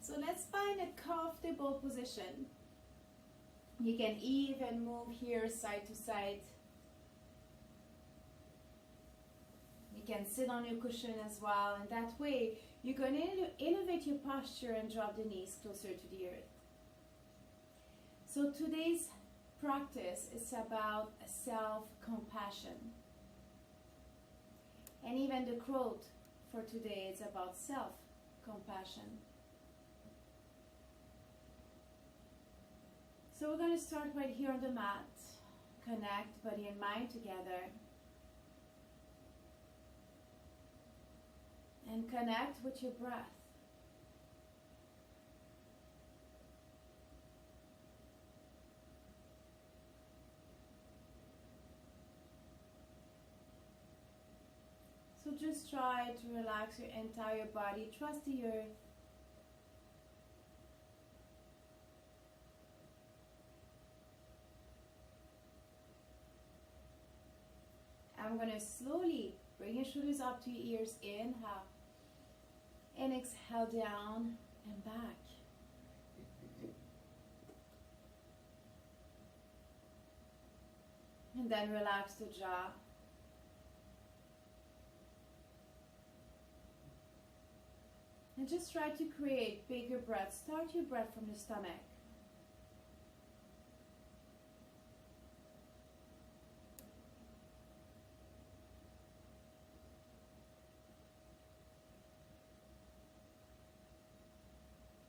So let's find a comfortable position. You can even move here side to side. You can sit on your cushion as well, and that way you're going to elevate your posture and drop the knees closer to the earth. So today's practice is about self-compassion. And even the quote for today is about self-compassion. So we're going to start right here on the mat. Connect body and mind together. And connect with your breath. So just try to relax your entire body. Trust the earth. I'm going to slowly bring your shoulders up to your ears. Inhale. And exhale down and back. And then relax the jaw. And just try to create bigger breaths. Start your breath from the stomach.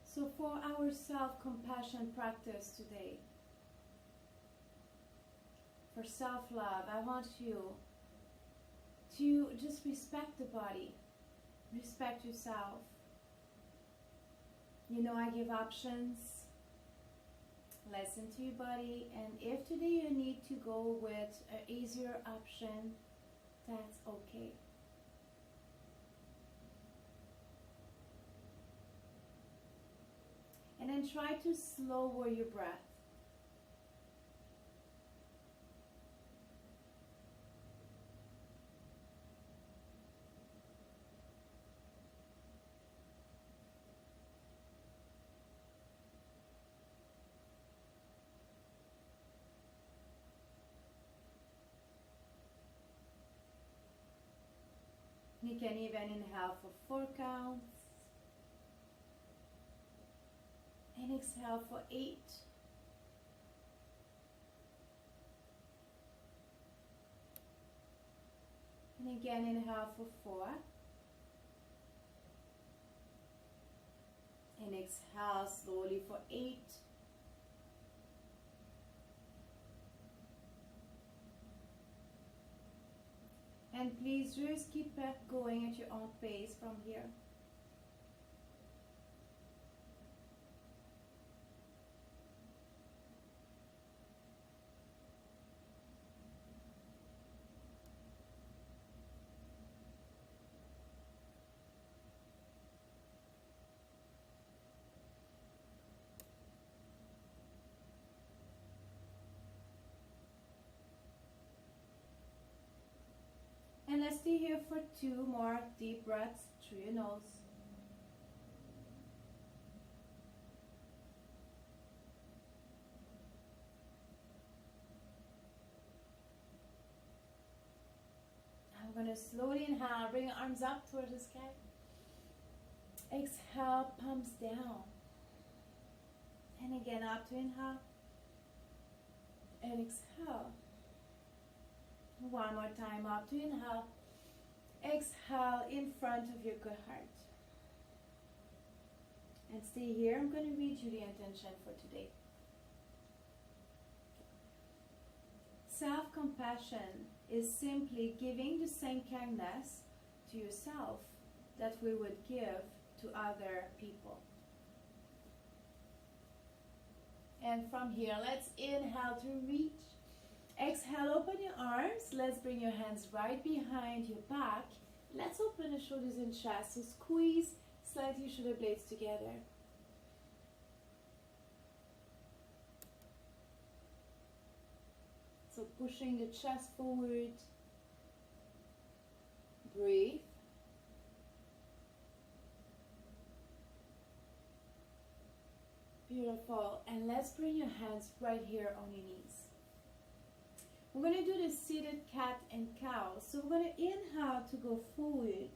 So for our self-compassion practice today, for self-love, I want you to just respect the body, respect yourself. You know, I give options. Listen to your body, and if today you need to go with an easier option, that's okay. And then try to slower your breath. You can even inhale for 4 counts. And exhale for 8. And again, inhale for 4. And exhale slowly for 8. And please just keep going at your own pace from here. And let's stay here for 2 more deep breaths through your nose. I'm going to slowly inhale, bring your arms up towards the sky. Exhale, palms down. And again, up to inhale. And exhale. One more time, up to inhale. Exhale in front of your good heart. And stay here. I'm going to read you the intention for today. Self-compassion is simply giving the same kindness to yourself that we would give to other people. And from here, let's inhale to reach. Exhale, open your arms. Let's bring your hands right behind your back. Let's open the shoulders and chest. So squeeze slightly shoulder blades together. So pushing the chest forward. Breathe. Beautiful. And let's bring your hands right here on your knees. We're going to do the seated cat and cow. So we're going to inhale to go forward.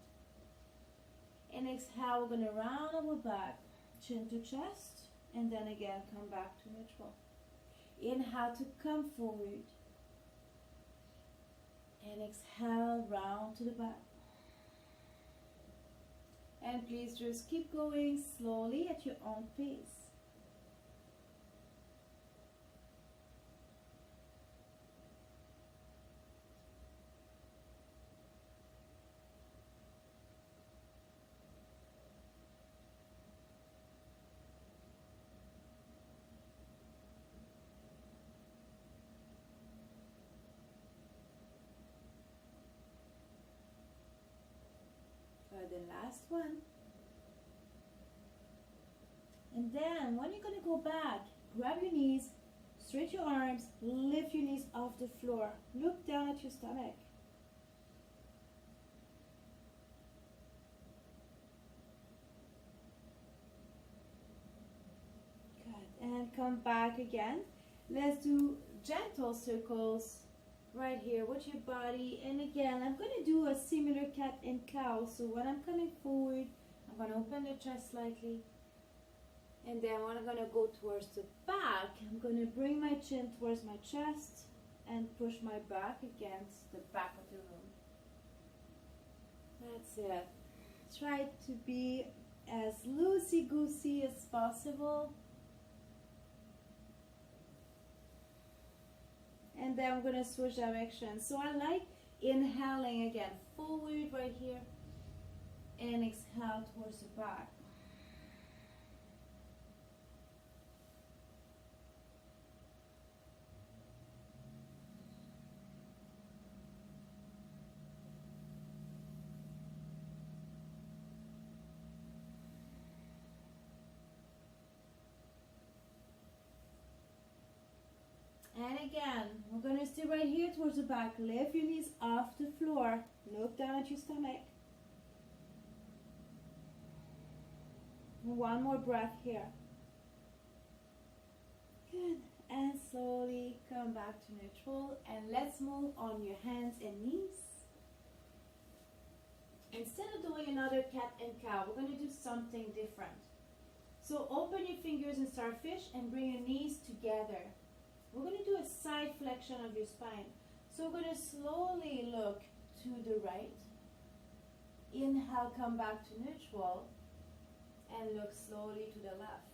And exhale, we're going to round our back, chin to chest. And then again, come back to neutral. Inhale to come forward. And exhale, round to the back. And please just keep going slowly at your own pace. The last one. And then when you're going to go back, grab your knees, stretch your arms, lift your knees off the floor. Look down at your stomach. Good. And come back again. Let's do gentle circles right here with your body. And again, I'm going to do a similar cat and cow. So when I'm coming forward, I'm going to open the chest slightly. And then when I'm going to go towards the back, I'm going to bring my chin towards my chest and push my back against the back of the room. That's it. Try to be as loosey-goosey as possible. And then I'm going to switch directions. So I like inhaling again, forward right here, and exhale towards the back. And again, we're going to stay right here towards the back. Lift your knees off the floor. Look down at your stomach. One more breath here. Good. And slowly come back to neutral. And let's move on your hands and knees. Instead of doing another cat and cow, we're going to do something different. So open your fingers in starfish and bring your knees together. We're going to do a side flexion of your spine. So we're going to slowly look to the right. Inhale, come back to neutral. And look slowly to the left.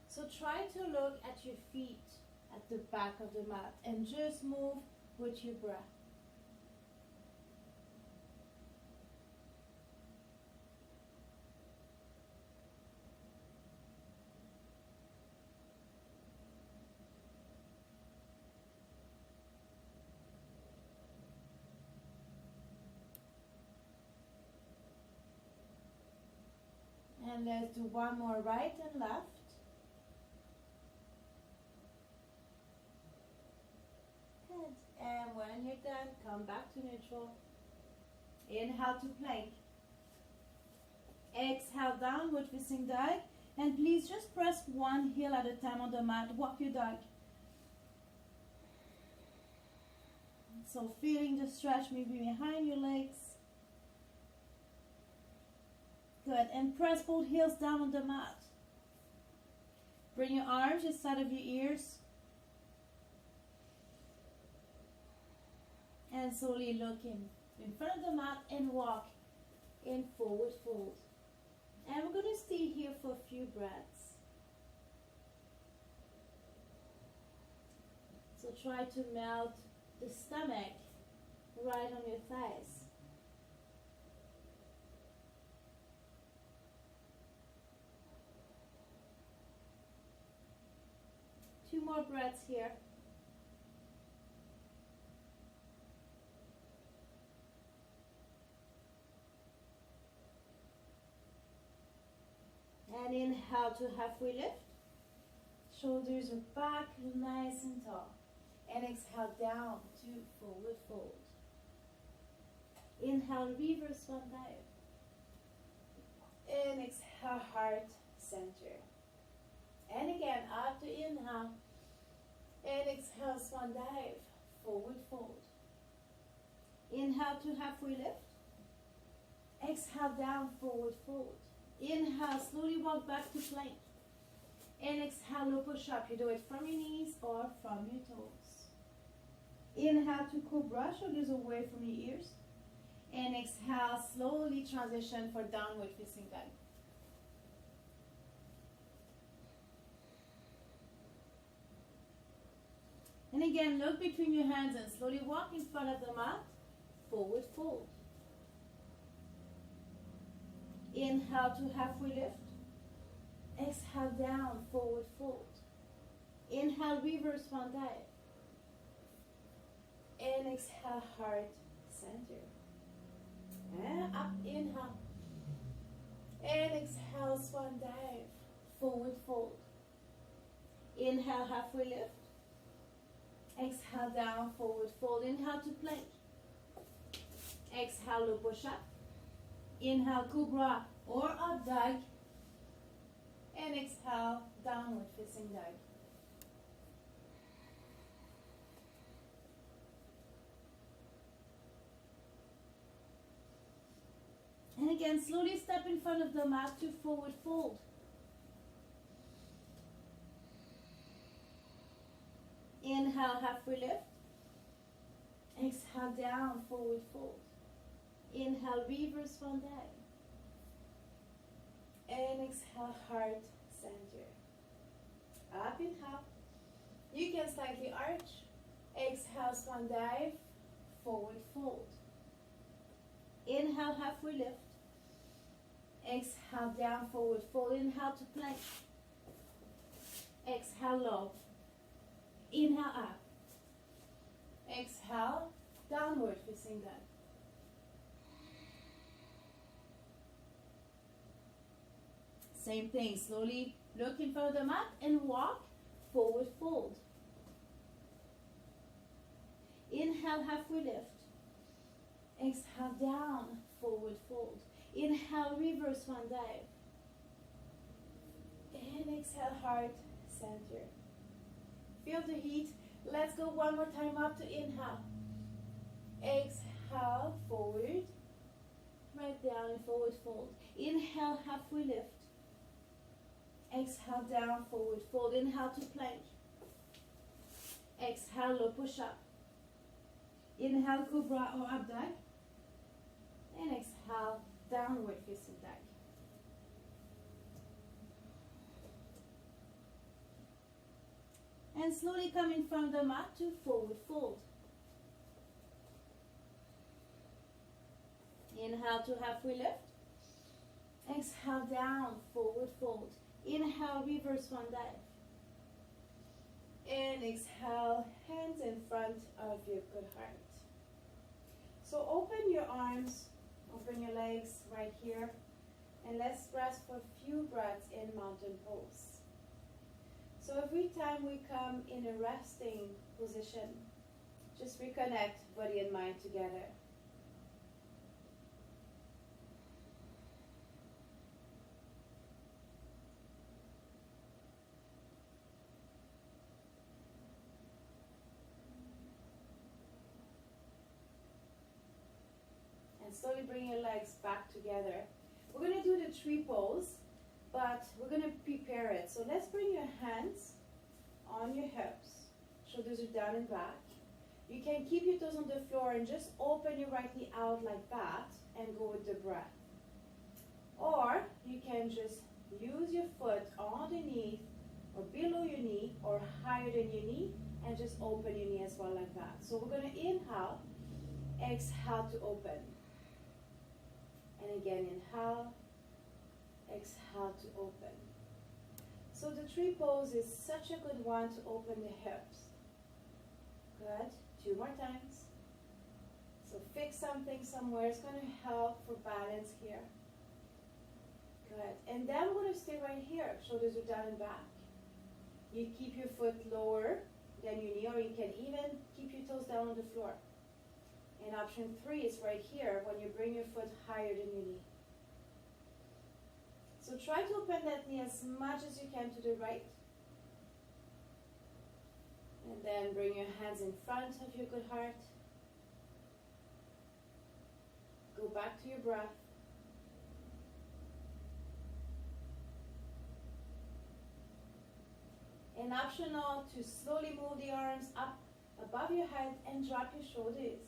So try to look at your feet at the back of the mat. And just move with your breath. And let's do one more right and left. Good. And when you're done, come back to neutral. Inhale to plank. Exhale, downward facing dog. And please just press one heel at a time on the mat. Walk your dog. So feeling the stretch maybe behind your legs. Good, and press both heels down on the mat. Bring your arms inside of your ears. And slowly look in front of the mat and walk in forward fold. And we're going to stay here for a few breaths. So try to melt the stomach right on your thighs. Two more breaths here. And inhale to halfway lift. Shoulders are back, nice and tall. And exhale down to forward fold. Inhale, reverse one dive. And exhale, heart center. And again, after inhale, and exhale, swan dive, forward fold. Inhale to halfway lift. Exhale, down, forward fold. Inhale, slowly walk back to plank. And exhale, low push up. You do it from your knees or from your toes. Inhale to cobra, shoulders away from your ears. And exhale, slowly transition for downward facing dog. And again, look between your hands and slowly walk in front of the mat. Forward fold. Inhale to halfway lift. Exhale, down, forward fold. Inhale, reverse swan dive. And exhale, heart center. And up, inhale. And exhale, swan dive, forward fold. Inhale, halfway lift. Exhale, down, forward fold. Inhale to plank. Exhale, low push up. Inhale, cobra or up dog. And exhale, downward facing dog. And again, slowly step in front of the mat to forward fold. Inhale, halfway lift. Exhale, down, forward fold. Inhale, reverse swan dive. And exhale, heart center. Up, inhale. You can slightly arch. Exhale, swan dive, forward fold. Inhale, halfway lift. Exhale, down, forward fold. Inhale to plank. Exhale, low. Inhale, up. Exhale, downward facing dog. Same thing, slowly look in front of the mat and walk, forward fold. Inhale, halfway lift. Exhale, down, forward fold. Inhale, reverse swan dive. And exhale, heart center. Feel the heat. Let's go one more time up to inhale. Exhale, forward. Right down and forward fold. Inhale, halfway lift. Exhale, down, forward fold. Inhale to plank. Exhale, low push up. Inhale, cobra or up dog. And exhale, downward facing dog. And slowly come in from the mat to forward fold. Inhale to halfway lift. Exhale, down, forward fold. Inhale, reverse swan dive. And exhale, hands in front of your good heart. So open your arms, open your legs right here. And let's rest for a few breaths in mountain pose. So every time we come in a resting position, just reconnect body and mind together. And slowly bring your legs back together. We're going to do the tree pose, but we're going to prepare it. So let's bring your hands on your hips. Shoulders are down and back. You can keep your toes on the floor and just open your right knee out like that and go with the breath. Or you can just use your foot underneath or below your knee or higher than your knee and just open your knee as well like that. So we're going to inhale, exhale to open. And again, inhale, exhale to open. So the tree pose is such a good one to open the hips. Good. 2 more times. So fix something somewhere. It's going to help for balance here. Good. And then we're going to stay right here. Shoulders are down and back. You keep your foot lower than your knee, or you can even keep your toes down on the floor. And option 3 is right here when you bring your foot higher than your knee. So try to open that knee as much as you can to the right. And then bring your hands in front of your good heart. Go back to your breath. And optional to slowly move the arms up above your head and drop your shoulders.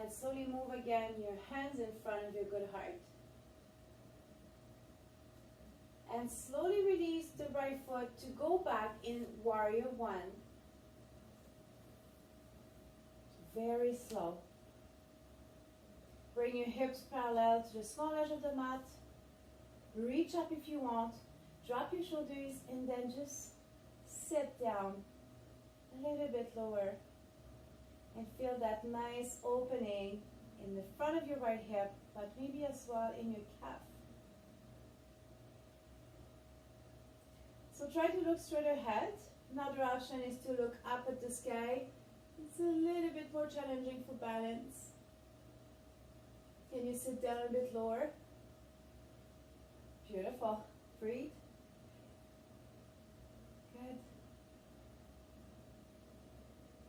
And slowly move again your hands in front of your good heart. And slowly release the right foot to go back in warrior one. Very slow. Bring your hips parallel to the small edge of the mat. Reach up if you want. Drop your shoulders and then just sit down a little bit lower. And feel that nice opening in the front of your right hip, but maybe as well in your calf. So try to look straight ahead. Another option is to look up at the sky. It's a little bit more challenging for balance. Can you sit down a bit lower? Beautiful. Breathe. Good.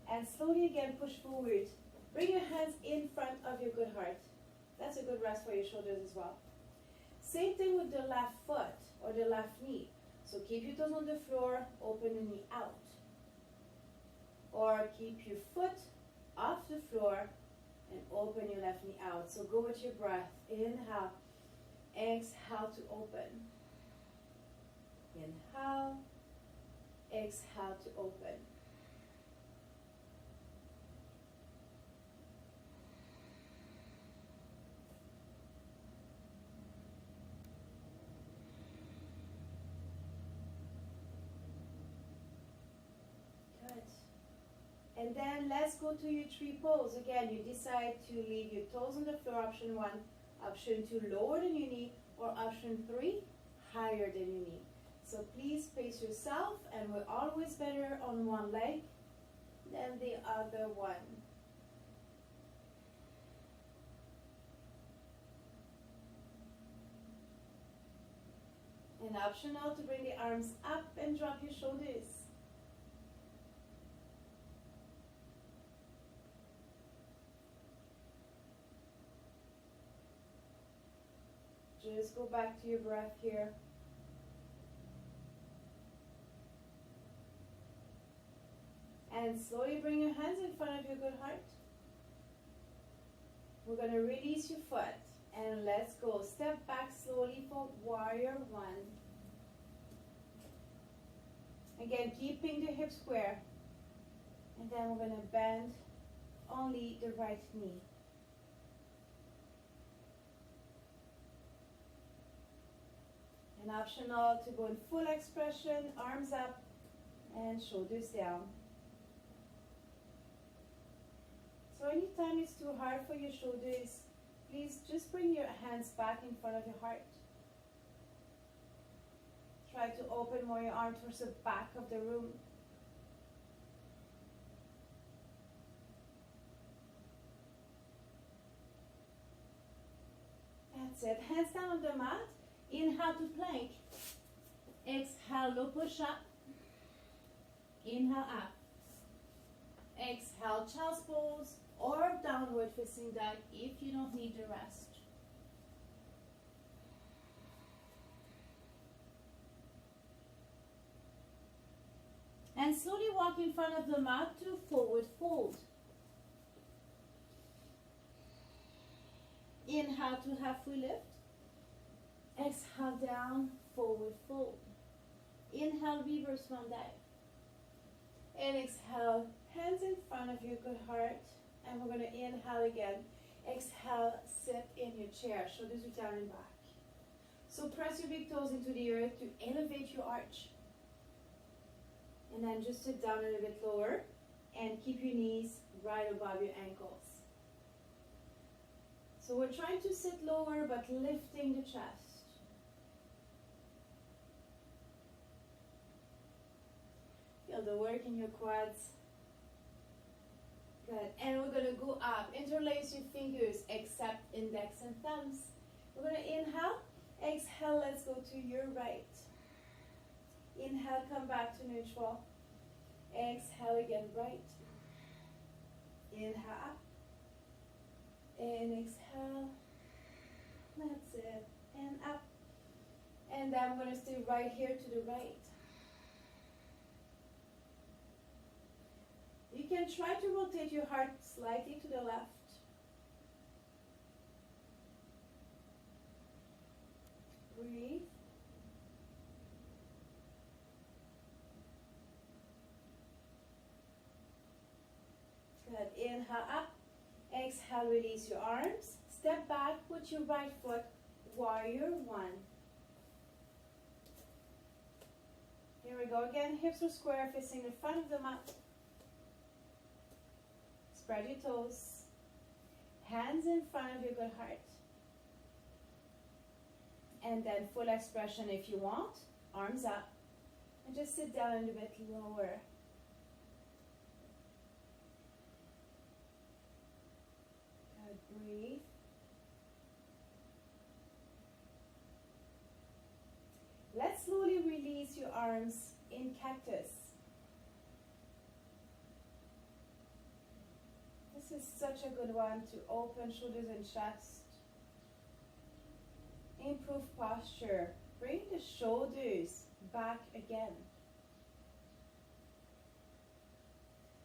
And slowly again push forward. Bring your hands in front of your good heart. That's a good rest for your shoulders as well. Same thing with the left foot or the left knee. So keep your toes on the floor, open the knee out. Or keep your foot off the floor and open your left knee out. So go with your breath. Inhale. Exhale to open. Inhale. Exhale to open. And then let's go to your tree pose. Again, you decide to leave your toes on the floor, option 1. Option 2, lower than your knee. Or option 3, higher than your knee. So please pace yourself, and we're always better on one leg than the other one. And optional to bring the arms up and drop your shoulders. Just go back to your breath here. And slowly bring your hands in front of your good heart. We're going to release your foot. And let's go. Step back slowly for warrior 1. Again, keeping the hips square. And then we're going to bend only the right knee. And optional to go in full expression, arms up and shoulders down. So anytime it's too hard for your shoulders, please just bring your hands back in front of your heart. Try to open more your arm towards the back of the room. That's it. Hands down on the mat. Inhale to plank. Exhale, low push up. Inhale up. Exhale, child's pose or downward facing dog if you don't need the rest. And slowly walk in front of the mat to forward fold. Inhale to halfway lift. Exhale down, forward fold. Inhale, reverse swan dive. And exhale, hands in front of your good heart. And we're going to inhale again. Exhale, sit in your chair. Shoulders are down and back. So press your big toes into the earth to elevate your arch. And then just sit down a little bit lower. And keep your knees right above your ankles. So we're trying to sit lower but lifting the chest. Feel the work in your quads. Good. And we're going to go up. Interlace your fingers except index and thumbs. We're going to inhale. Exhale, let's go to your right. Inhale, come back to neutral. Exhale again, right. Inhale up. And exhale. That's it. And up. And then I'm going to stay right here to the right. You can try to rotate your heart slightly to the left. Breathe. Good. Inhale up. Exhale, release your arms. Step back, put your right foot, warrior one. Here we go again. Hips are square, facing the front of the mat. Spread your toes. Hands in front of your good heart. And then full expression if you want. Arms up. And just sit down a little bit lower. Good. Breathe. Let's slowly release your arms in cactus. This is such a good one to open shoulders and chest. Improve posture. Bring the shoulders back again.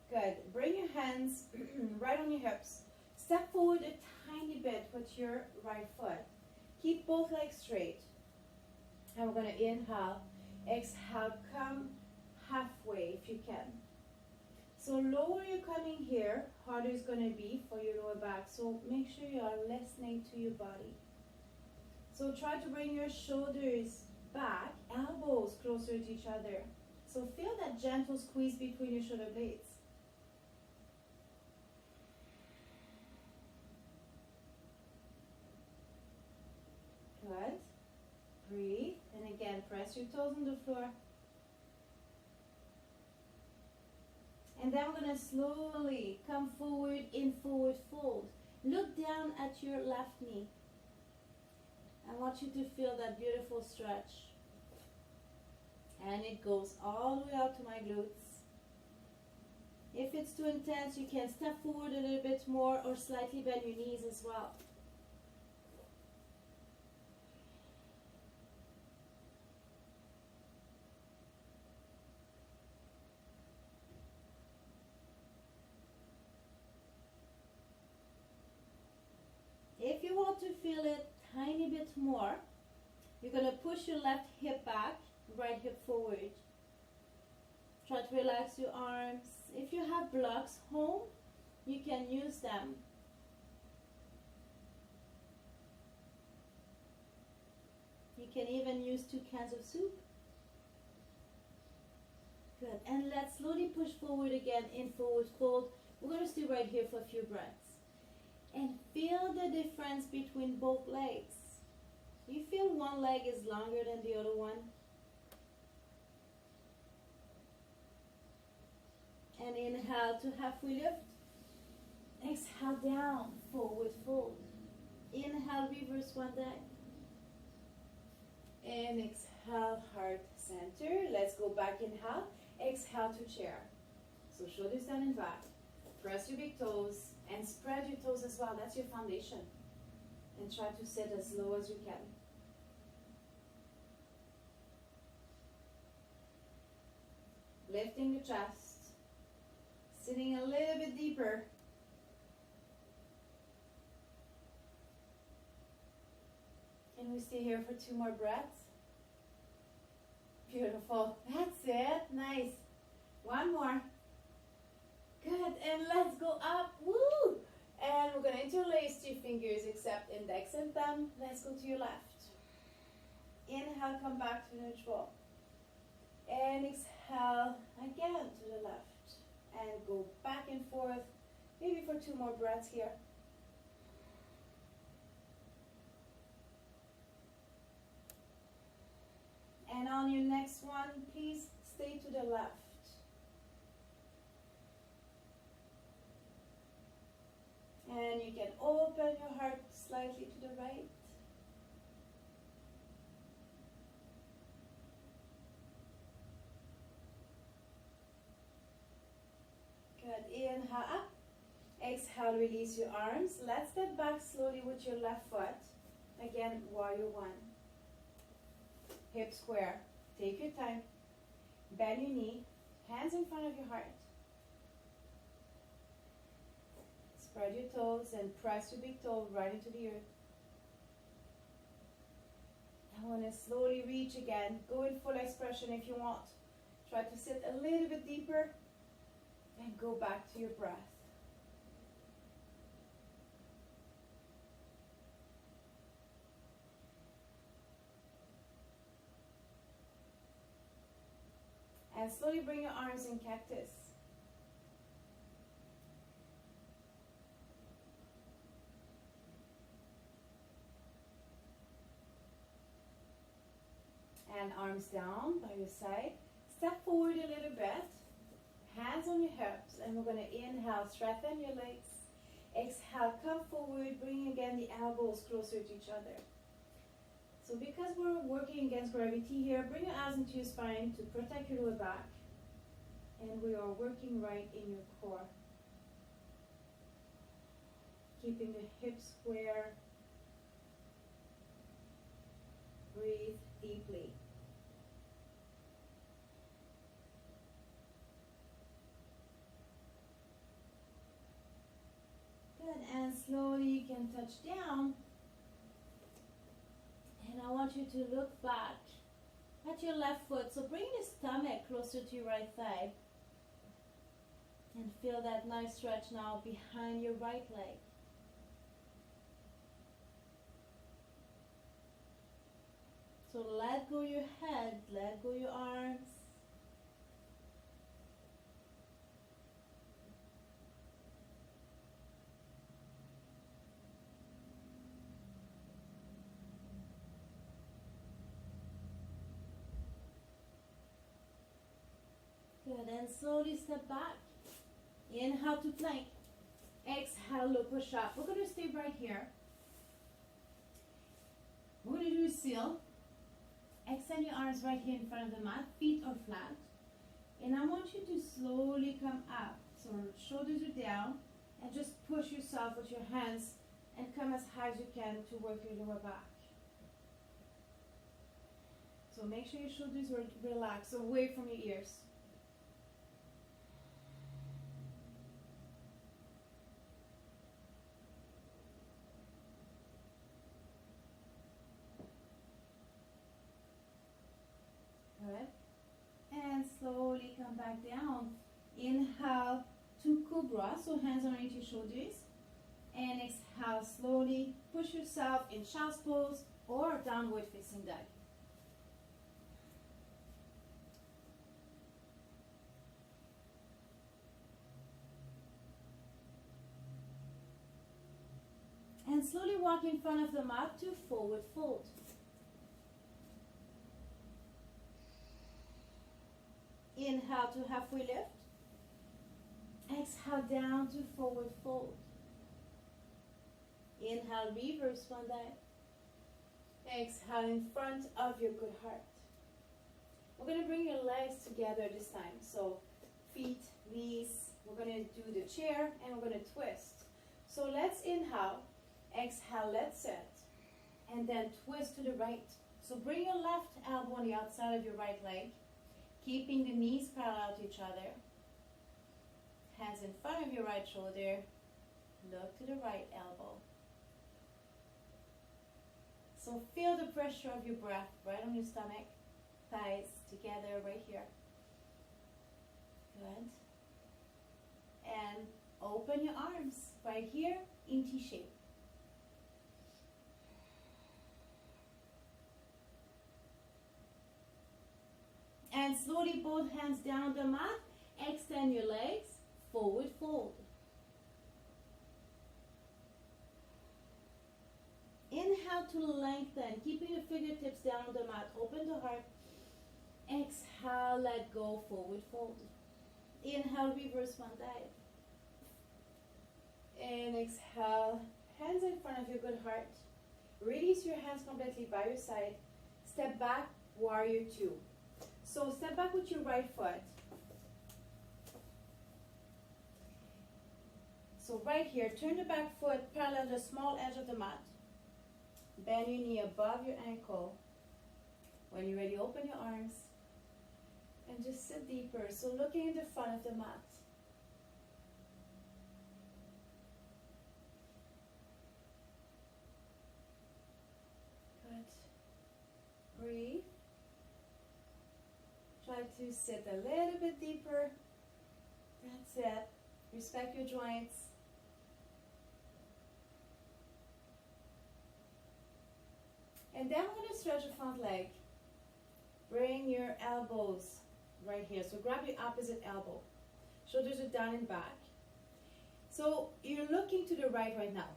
Good. Bring your hands right on your hips. Step forward a tiny bit with your right foot. Keep both legs straight. And we're going to inhale. Exhale. Come halfway if you can. So lower you're coming here, harder is going to be for your lower back. So make sure you are listening to your body. So try to bring your shoulders back, elbows closer to each other. So feel that gentle squeeze between your shoulder blades. Good. Breathe. And again, press your toes on the floor. And then we're going to slowly come forward in forward fold. Look down at your left knee. I want you to feel that beautiful stretch. And it goes all the way out to my glutes. If it's too intense, you can step forward a little bit more or slightly bend your knees as well. If you want to feel it tiny bit more, you're going to push your left hip back, right hip forward. Try to relax your arms. If you have blocks home, you can use them. You can even use 2 cans of soup. Good. And let's slowly push forward again in forward fold. We're going to stay right here for a few breaths. And feel the difference between both legs. You feel one leg is longer than the other one? And inhale to halfway lift. Exhale down, forward fold. Inhale, reverse one leg. And exhale, heart center. Let's go back, inhale. Exhale to chair. So shoulders down and back. Press your big toes. And spread your toes as well. That's your foundation. And try to sit as low as you can. Lifting the chest. Sitting a little bit deeper. Can we stay here for 2 more breaths? Beautiful. That's it. Nice. One more. Good, and let's go up. Woo! And we're going to interlace 2 fingers except index and thumb. Let's go to your left. Inhale, come back to neutral. And exhale again to the left. And go back and forth, maybe for 2 more breaths here. And on your next one, please stay to the left. And you can open your heart slightly to the right. Good. Inhale up. Exhale, release your arms. Let's step back slowly with your left foot. Again, warrior one. Hip square. Take your time. Bend your knee. Hands in front of your heart. Spread your toes and press your big toe right into the earth. I want to slowly reach again. Go in full expression if you want. Try to sit a little bit deeper and go back to your breath. And slowly bring your arms in cactus. And arms down by your side. Step forward a little bit. Hands on your hips. And we're going to inhale, strengthen your legs. Exhale, come forward. Bring again the elbows closer to each other. So because we're working against gravity here, bring your eyes into your spine to protect your lower back. And we are working right in your core. Keeping the hips square. Breathe deeply. Good, and slowly you can touch down. And I want you to look back at your left foot. So bring the stomach closer to your right thigh. And feel that nice stretch now behind your right leg. So let go your head, let go your arms. Good, and slowly step back. Inhale to plank. Exhale, low push up. We're going to stay right here. We're going to do a seal. Extend your arms right here in front of the mat. Feet are flat. And I want you to slowly come up. So shoulders are down. And just push yourself with your hands and come as high as you can to work your lower back. So make sure your shoulders are relaxed, away from your ears. Good. And slowly come back down. Inhale to Cobra, so hands underneath your shoulders. And exhale, slowly push yourself in child's pose or downward facing dog. And slowly walk in front of the mat to forward fold. Inhale to halfway lift. Exhale down to forward fold. Inhale, reverse one dive. Exhale in front of your good heart. We're going to bring your legs together this time. So feet, knees. We're going to do the chair and we're going to twist. So let's inhale. Exhale, let's sit. And then twist to the right. So bring your left elbow on the outside of your right leg. Keeping the knees parallel to each other. Hands in front of your right shoulder. Look to the right elbow. So feel the pressure of your breath right on your stomach. Thighs together right here. Good. And open your arms right here in T shape. And slowly both hands down on the mat. Extend your legs. Forward fold. Inhale to lengthen. Keeping your fingertips down on the mat. Open the heart. Exhale, let go. Forward fold. Inhale, reverse one dive. And exhale, hands in front of your good heart. Release your hands completely by your side. Step back, warrior two. So step back with your right foot. So right here, turn the back foot parallel the small edge of the mat. Bend your knee above your ankle. When you're ready, open your arms and just sit deeper. So looking in the front of the mat. Good. Breathe. Try to sit a little bit deeper. That's it. Respect your joints. And then we're going to stretch the front leg. Bring your elbows right here. So grab your opposite elbow. Shoulders are down and back. So you're looking to the right now.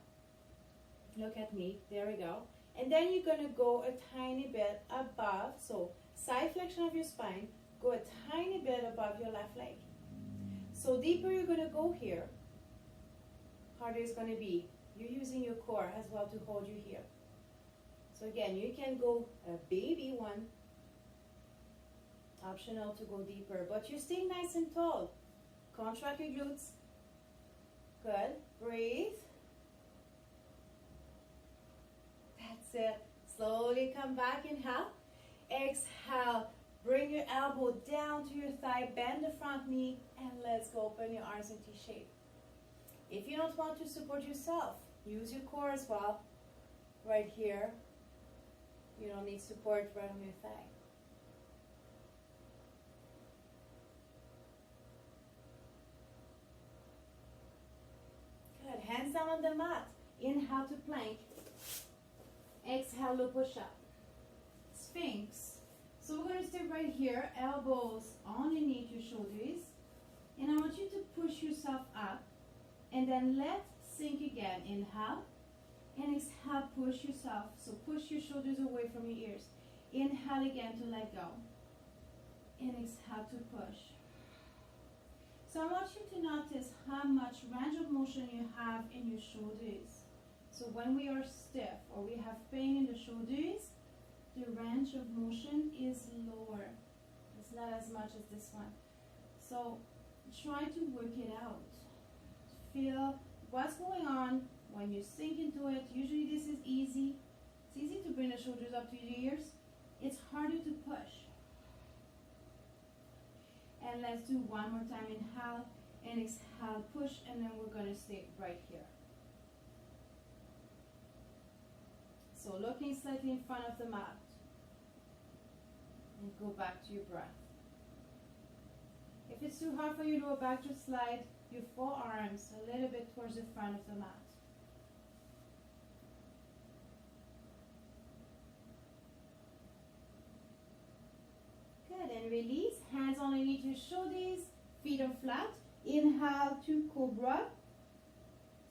Look at me. There we go. And then you're going to go a tiny bit above. So side flexion of your spine. Go a tiny bit above your left leg. So deeper you're going to go here, harder it's going to be. You're using your core as well to hold you here. So again, you can go a baby one. Optional to go deeper, but you stay nice and tall. Contract your glutes. Good. Breathe. That's it. Slowly come back. Inhale. Exhale. Bring your elbow down to your thigh. Bend the front knee. And let's go. Open your arms in T shape. If you don't want to support yourself, use your core as well. Right here. You don't need support right on your thigh. Good. Hands down on the mat. Inhale to plank. Exhale to push up. Sphinx. So we're going to stay right here. Elbows underneath your shoulders. And I want you to push yourself up. And then let sink again. Inhale. And exhale, push yourself. So push your shoulders away from your ears. Inhale again to let go. And exhale to push. So I want you to notice how much range of motion you have in your shoulders. So when we are stiff or we have pain in the shoulders, the range of motion is lower. It's not as much as this one. So try to work it out. Feel what's going on when you sink into it. Usually this is easy. It's easy to bring the shoulders up to your ears. It's harder to push. And let's do one more time. Inhale and exhale, push, and then we're going to stay right here. So looking slightly in front of the mat. And go back to your breath. If it's too hard for you to go back, just slide your forearms a little bit towards the front of the mat. Good, and release. Hands underneath your shoulders, feet are flat. Inhale to cobra.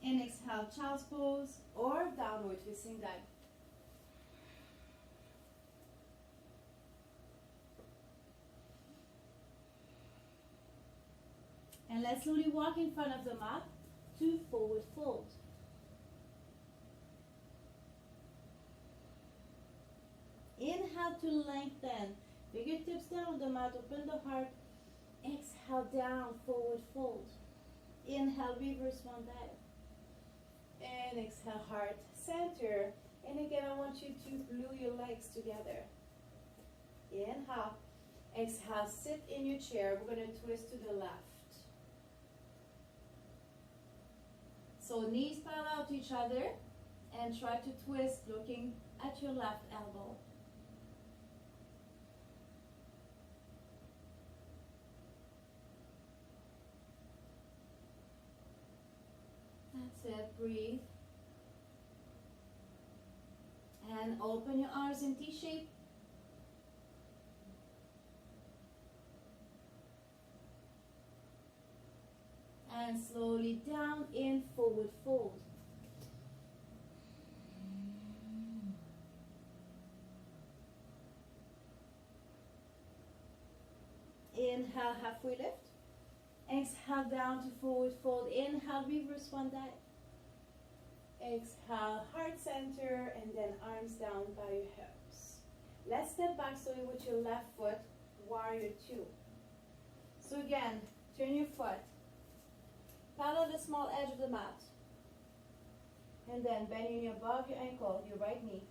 And exhale, child's pose or downward facing dog. And let's slowly walk in front of the mat to forward fold. Inhale to lengthen. Fingertips down on the mat, open the heart. Exhale down, forward fold. Inhale, reverse one dive. And exhale, heart center. And again, I want you to glue your legs together. Inhale. Exhale, sit in your chair. We're going to twist to the left. So knees parallel to each other and try to twist looking at your left elbow. That's it, breathe. And open your arms in T shape. And slowly down in forward fold. Inhale, halfway lift. Exhale down to forward fold. Inhale, reverse one dive. Exhale, heart center, and then arms down by your hips. Let's step back slowly with your left foot, warrior two. So again, turn your foot, paddle the small edge of the mat, and then bend your knee above your ankle, your right knee,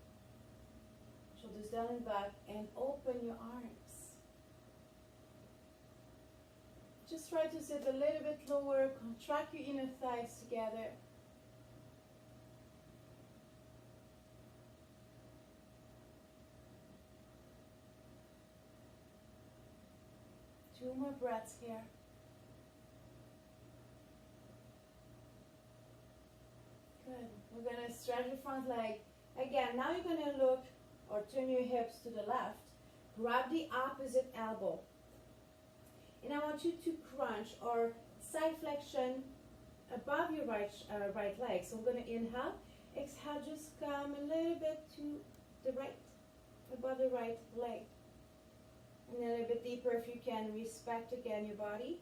shoulders down and back, and open your arms. Just try to sit a little bit lower, contract your inner thighs together. Two more breaths here. Good. We're going to stretch your front leg. Again, now you're going to look or turn your hips to the left. Grab the opposite elbow. And I want you to crunch or side flexion above your right leg. So I'm going to inhale. Exhale, just come a little bit to the right, above the right leg. And a little bit deeper if you can. Respect again your body.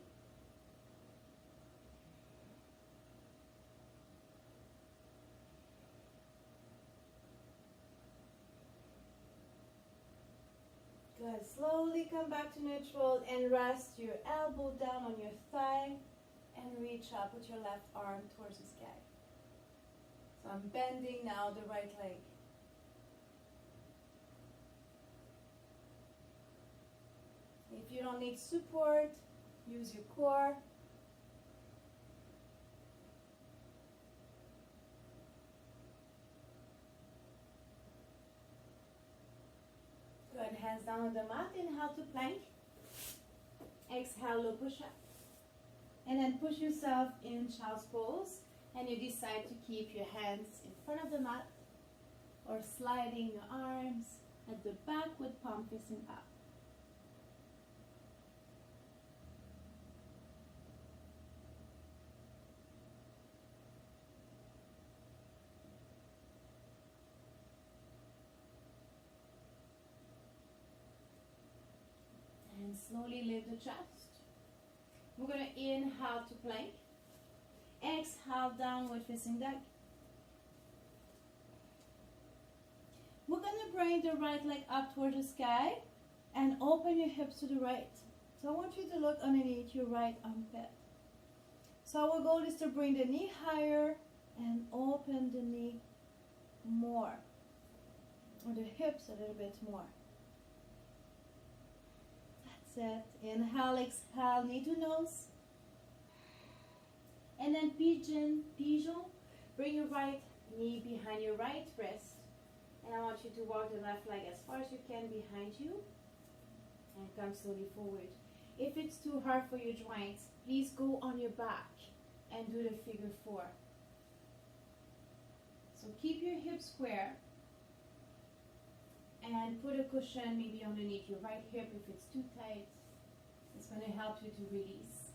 Good. Slowly come back to neutral and rest your elbow down on your thigh and reach up with your left arm towards the sky. So I'm bending now the right leg. If you don't need support, use your core. Good, hands down on the mat, inhale to plank. Exhale, low push up. And then push yourself in child's pose. And you decide to keep your hands in front of the mat or sliding your arms at the back with palm facing up. And slowly lift the chest. We're going to inhale to plank. Exhale, downward facing dog. We're going to bring the right leg up towards the sky and open your hips to the right. So I want you to look underneath your right armpit. So our goal is to bring the knee higher and open the knee more, or the hips a little bit more. That's it. Inhale, exhale, knee to nose. And then pigeon. Bring your right knee behind your right wrist. And I want you to walk the left leg as far as you can behind you. And come slowly forward. If it's too hard for your joints, please go on your back and do the figure four. So keep your hips square. And put a cushion maybe underneath your right hip if it's too tight. It's going to help you to release.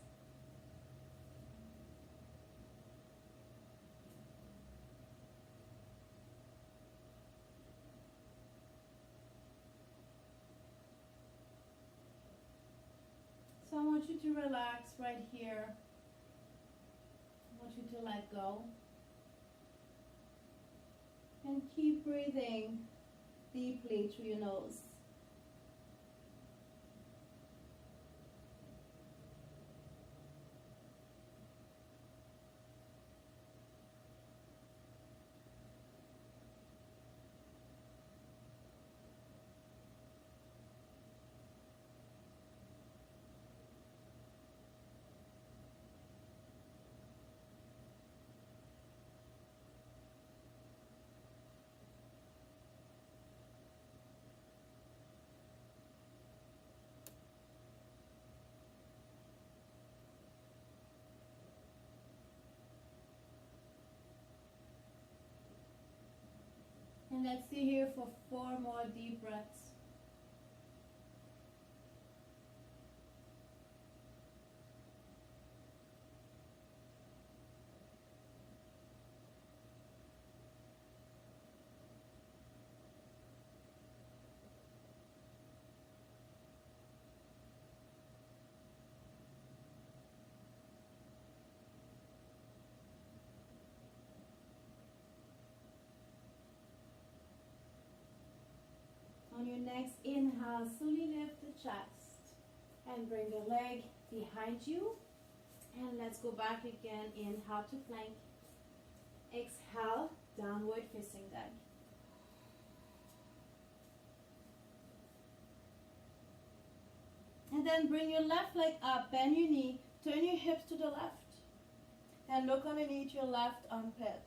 So I want you to relax right here. I want you to let go. And keep breathing deeply through your nose. And let's stay here for 4 more deep breaths. your next inhale, slowly lift the chest and bring the leg behind you. And let's go back again. Inhale to plank. Exhale, downward facing dog. And then bring your left leg up, bend your knee, turn your hips to the left, and look underneath your left armpit.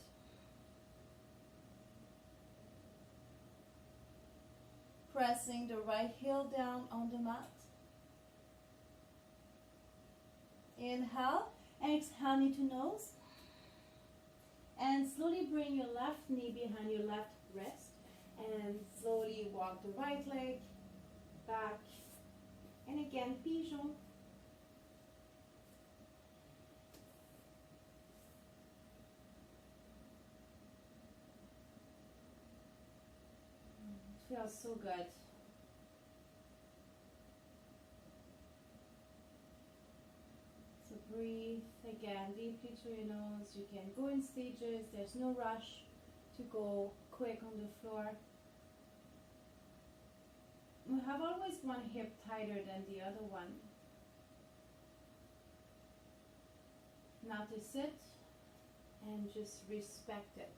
Pressing the right heel down on the mat. Inhale, exhale, knee to nose. And slowly bring your left knee behind your left wrist. And slowly walk the right leg back. And again, pigeon. It feels so good. So breathe again deeply through your nose. You can go in stages. There's no rush to go quick on the floor. We have always one hip tighter than the other one. Notice it and just respect it.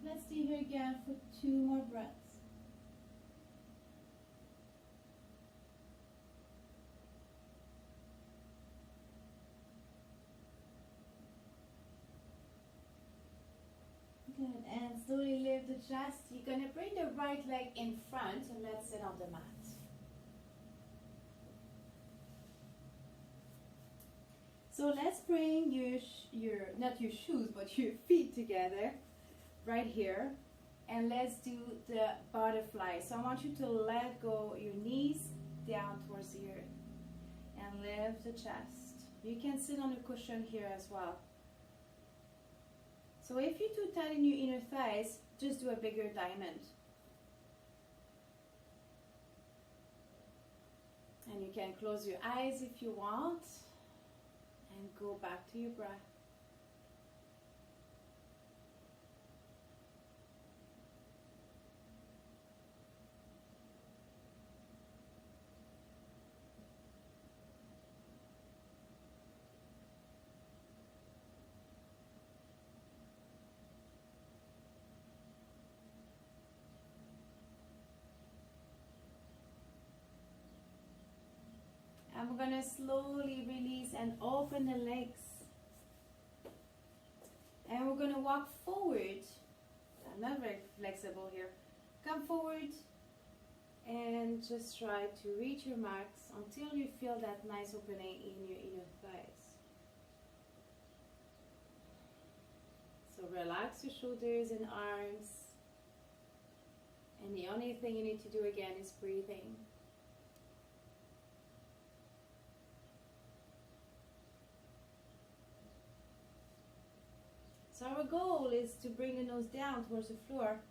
Let's stay here again for 2 more breaths. Good, and slowly lift the chest. You're going to bring the right leg in front and let's sit on the mat. So let's bring your not your shoes, but your feet together. Right here, and let's do the butterfly. So I want you to let go your knees down towards the earth and lift the chest. You can sit on a cushion here as well. So if you're too tight in your inner thighs, just do a bigger diamond. And you can close your eyes if you want and go back to your breath. And we're going to slowly release and open the legs. And we're going to walk forward. I'm not very flexible here. Come forward and just try to reach your marks until you feel that nice opening in your inner thighs. So relax your shoulders and arms. And the only thing you need to do again is breathing. So our goal is to bring the nose down towards the floor.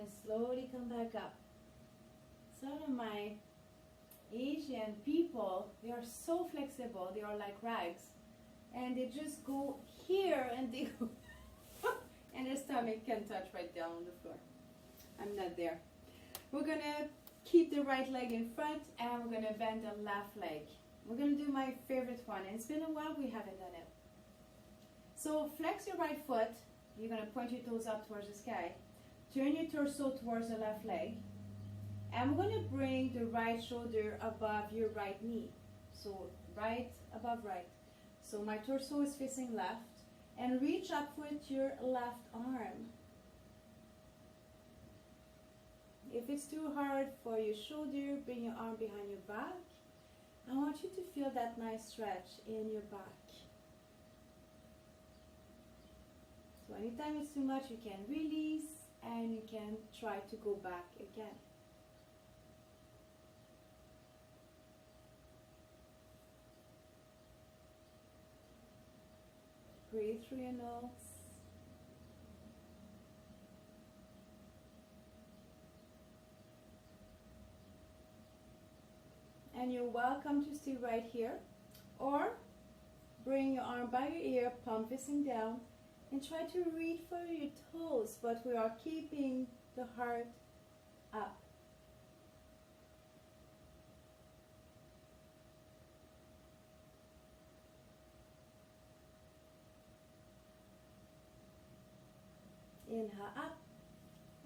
gonna slowly come back up. Some of my Asian people, they are so flexible, they are like rags. And they just go here and they go, and their stomach can touch right down on the floor. I'm not there. We're gonna keep the right leg in front and we're gonna bend the left leg. We're gonna do my favorite one, and it's been a while we haven't done it. So flex your right foot. You're gonna point your toes up towards the sky. Turn your torso towards the left leg. And we're gonna bring the right shoulder above your right knee. So right above right. So my torso is facing left. And reach up with your left arm. If it's too hard for your shoulder, bring your arm behind your back. I want you to feel that nice stretch in your back. So anytime it's too much, you can release and you can try to go back again. Breathe through your nose. And you're welcome to stay right here, or bring your arm by your ear, palm facing down, and try to reach for your toes, but we are keeping the heart up. Inhale up,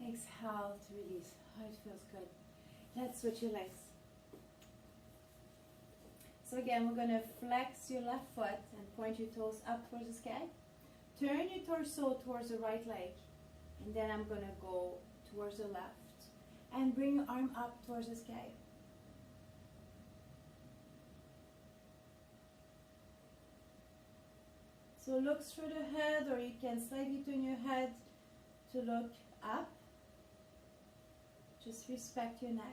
exhale to release. Oh, it feels good. Let's switch your legs. So again, we're going to flex your left foot and point your toes up towards the sky. Turn your torso towards the right leg. And then I'm going to go towards the left. And bring your arm up towards the sky. So look straight ahead, or you can slightly turn your head to look up. Just respect your neck.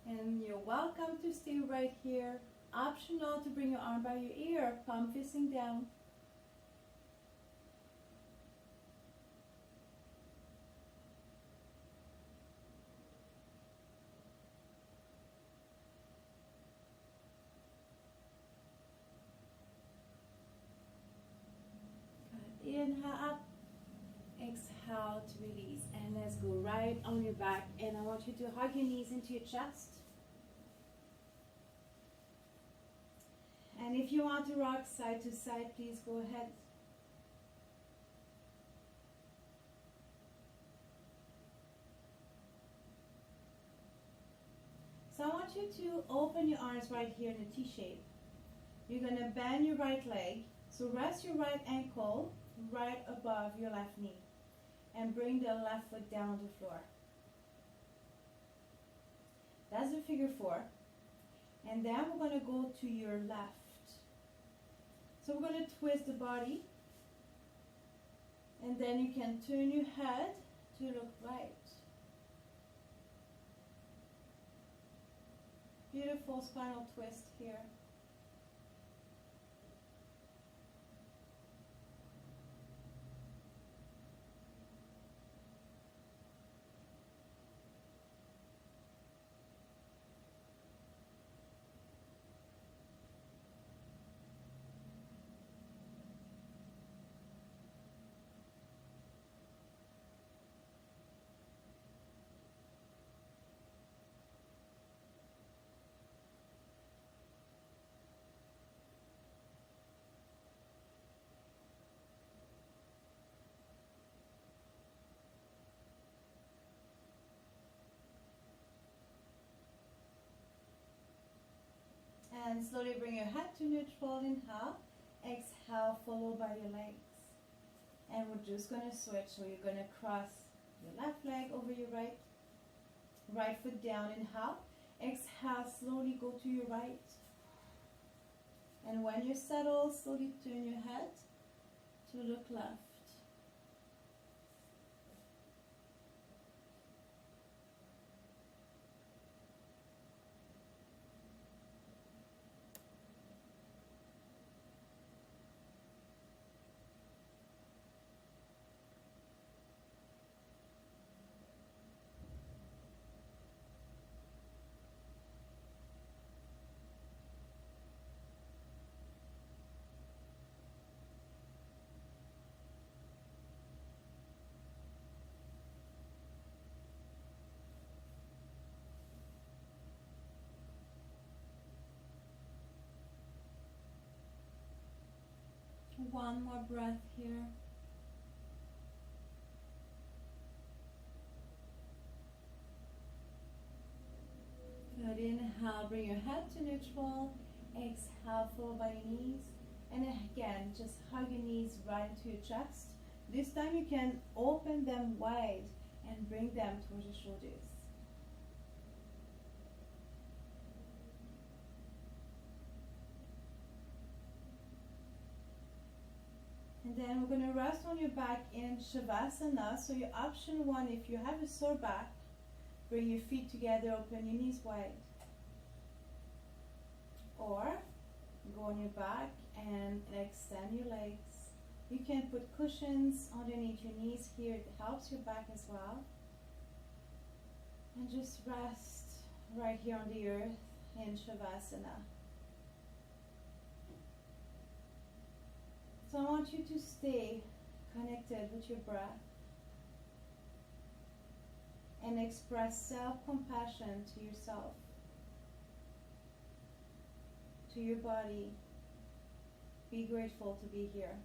And you're welcome to stay right here. Optional to bring your arm by your ear, palm facing down. Good. Inhale up, exhale to release. And let's go right on your back. And I want you to hug your knees into your chest. And if you want to rock side to side, please go ahead. So I want you to open your arms right here in a T shape. You're going to bend your right leg. So rest your right ankle right above your left knee. And bring the left foot down on the floor. That's the figure 4. And then we're going to go to your left. So we're going to twist the body, and then you can turn your head to look right. Beautiful spinal twist here. And slowly bring your head to neutral, inhale. Exhale, followed by your legs. And we're just going to switch. So you're going to cross your left leg over your right. Right foot down, inhale. Exhale, slowly go to your right. And when you're settled, slowly turn your head to look left. One more breath here. Good. Inhale, bring your head to neutral. Exhale, forward by your knees. And again, just hug your knees right into your chest. This time you can open them wide and bring them towards your shoulders. And then we're going to rest on your back in Shavasana. So your option one, if you have a sore back, bring your feet together, open your knees wide. Or go on your back and extend your legs. You can put cushions underneath your knees here. It helps your back as well. And just rest right here on the earth in Shavasana. So I want you to stay connected with your breath and express self-compassion to yourself, to your body. Be grateful to be here.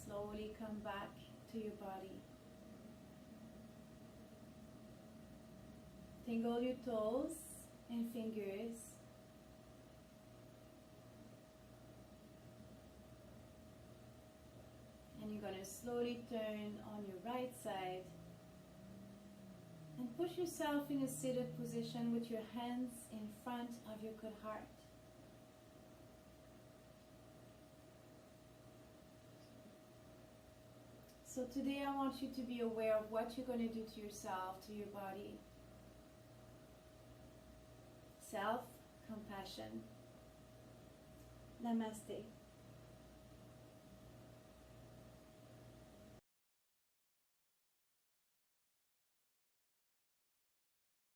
Slowly come back to your body. Tingle your toes and fingers. And you're going to slowly turn on your right side and push yourself in a seated position with your hands in front of your good heart. So today I want you to be aware of what you're going to do to yourself, to your body. Self-compassion. Namaste.